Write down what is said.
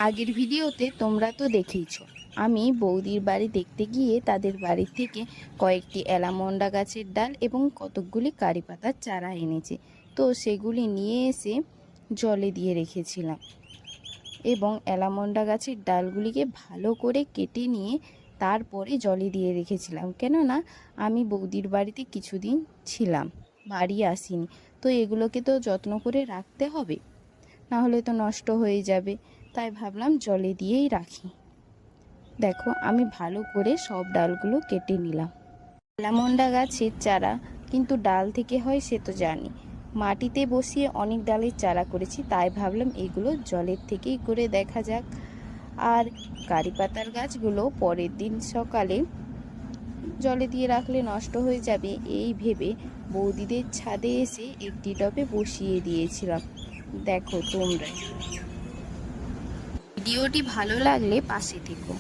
আগের ভিডিওতে তোমরা তো দেখেইছো আমি বৌদির বাড়ি দেখতে গিয়ে তাদের বাড়ি থেকে কয়েকটি অ্যালামন্ডা গাছের ডাল এবং কতকগুলি কারি পাতার চারা এনেছি। তো সেগুলি নিয়ে এসে জলে দিয়ে রেখেছিলাম এবং অ্যালামন্ডা গাছের ডালগুলিকে ভালো করে কেটে নিয়ে তারপরে জলে দিয়ে রেখেছিলাম, কেননা আমি বৌদির বাড়িতে কিছুদিন ছিলাম, বাড়ি আসিনি। তো এগুলোকে তো যত্ন করে রাখতে হবে, না হলে তো নষ্ট হয়ে যাবে। তাই ভাবলাম জলে দিয়েই রাখি। দেখো আমি ভালো করে সব ডালগুলো কেটে নিলাম। অ্যালামন্ডা গাছের চারা কিন্তু ডাল থেকে হয় সে তো জানি, মাটিতে বসিয়ে অনেক ডালের চারা করেছি, তাই ভাবলাম এগুলো জলের থেকেই করে দেখা যাক। আর কারি পাতার গাছগুলো পরের দিন সকালে জলে দিয়ে রাখলে নষ্ট হয়ে যাবে এই ভেবে বৌদিদের ছাদে এসে একটি টবে বসিয়ে দিয়েছিলাম। দেখো তোমরা ভিডিওটি ভালো লাগলে পাশে থেকো।